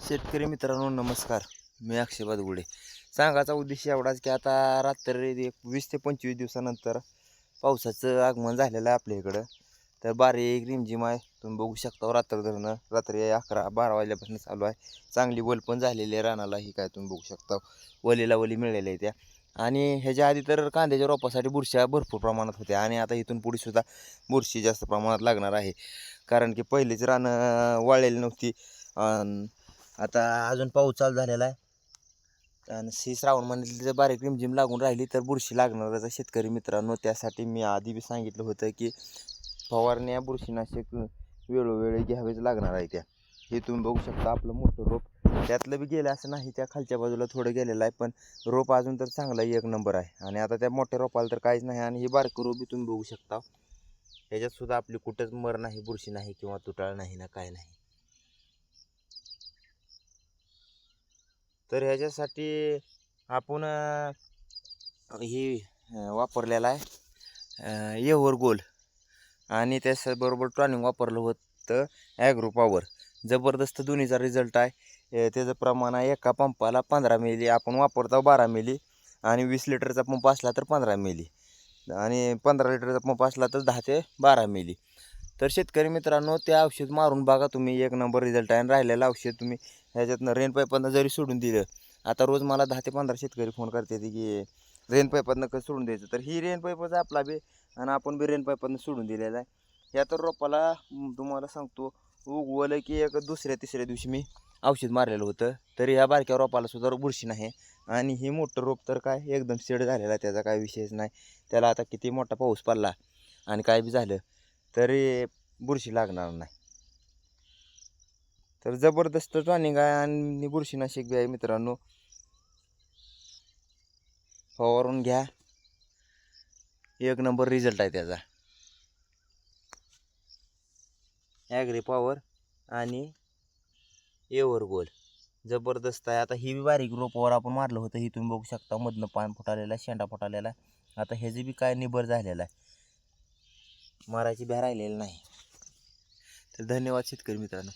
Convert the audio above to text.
शेतकरी मित्रांनो नमस्कार. मी अक्षय बादगुडे. सांगायचा उद्देश एवढाच की आता रात्री 20 ते 25 दिवसानंतर पावसाचं आगमन झालेलं आहे आपल्या इकडं. तर बारीक रिमझिम आहे, तुम्ही बघू शकता. रात्र धरणं रात्री 11-12 वाजल्यापासून चालू आहे. चांगली वल पण झालेली आहे रानाला, ही काय तुम्ही बघू शकता. वलीला वली मिळालेल्या आहे त्या. आणि ह्याच्या आधी तर कांद्याच्या रोपासाठी बुरश्या भरपूर प्रमाणात होत्या आणि आता इथून पुढे सुद्धा बुरशी जास्त प्रमाणात लागणार आहे. कारण की पहिलीच रानं वाळलेली नव्हती. आता अजून पाऊस चालू झालेला आहे आणि श्रावण महिन्यातली जर बारीक रिमझिम लागून राहिली तर बुरशी लागणारच आहे शेतकरी मित्रांनो. त्यासाठी मी आधी बी सांगितलं होतं की फवारण्या बुरशीनाशक वेळोवेळी घ्यावेच लागणार आहे. हे तुम्ही बघू शकता आपलं मोठं रोप. त्यातलं बी गेलं असं नाही, त्या खालच्या बाजूला थोडं गेलेलं आहे, पण रोप अजून तर चांगला एक नंबर आहे. आणि आता त्या मोठ्या रोपाला तर काहीच नाही. आणि हे बारकं रोप बी तुम्ही बघू शकता, ह्याच्यात सुद्धा आपली कुठंच मर नाही, बुरशी नाही किंवा तुटाळ नाही ना, काय नाही. तर ह्याच्यासाठी आपण हे वापरलेलं आहे येवर गोल. आणि त्याच्याबरोबर टॉनिक वापरलं होतं ॲग्रो पॉवर. जबरदस्त दोन्हीचा रिझल्ट आहे. त्याचं प्रमाण आहे एका पंपाला 15 मिली, आपण वापरतो 12 मिली. आणि 20 लिटरचा पंप असला तर 15 मिली, आणि 15 लिटरचा पंप असला तर 10 ते 12 मिली. तर शेतकरी मित्रांनो, ते औषध मारून बघा तुम्ही, एक नंबर रिझल्ट आहे. आणि राहिलेलं औषध तुम्ही ह्याच्यातनं रेन पाईपातनं जरी सोडून दिलं, आता रोज मला 10 ते 15 शेतकरी फोन करते की रेन पाईपातनं कसं सोडून द्यायचं. तर ही रेन पाईपच आपला बी, आणि आपण बी रेन पाईपातनं सोडून दिलेला आहे. ह्या तर रोपाला तुम्हाला सांगतो, उगवलं की एक दुसऱ्या तिसऱ्या दिवशी मी औषध मारलेलं होतं. तरी ह्या बारक्या रोपाला सुद्धा बुरशी नाही. आणि ही मोठं रोप तर काय एकदम सेड झालेला आहे, त्याचा काय विषयच नाही. त्याला आता किती मोठा पाऊस पडला आणि काय बी झालं तरी बुरशी लागणार नाही. तर जबरदस्त टॉनिक आहे आणि बुरशीनाशक बी आहे मित्रांनो. फवारून घ्या, एक नंबर रिझल्ट आहे त्याचा. ॲग्री पॉवर आणि येवर गोल जबरदस्त आहे. आता ही बी बारीक रोपावर आपण मारलं होतं, ही तुम्ही बघू शकता. मधनं पान फुटालेला, शेंडा फुटालेला. आता ह्याचं बी काय निबर झालेला आहे, मारायची भ्या राहिलेली नाही. तर धन्यवाद शेतकरी मित्रांनो.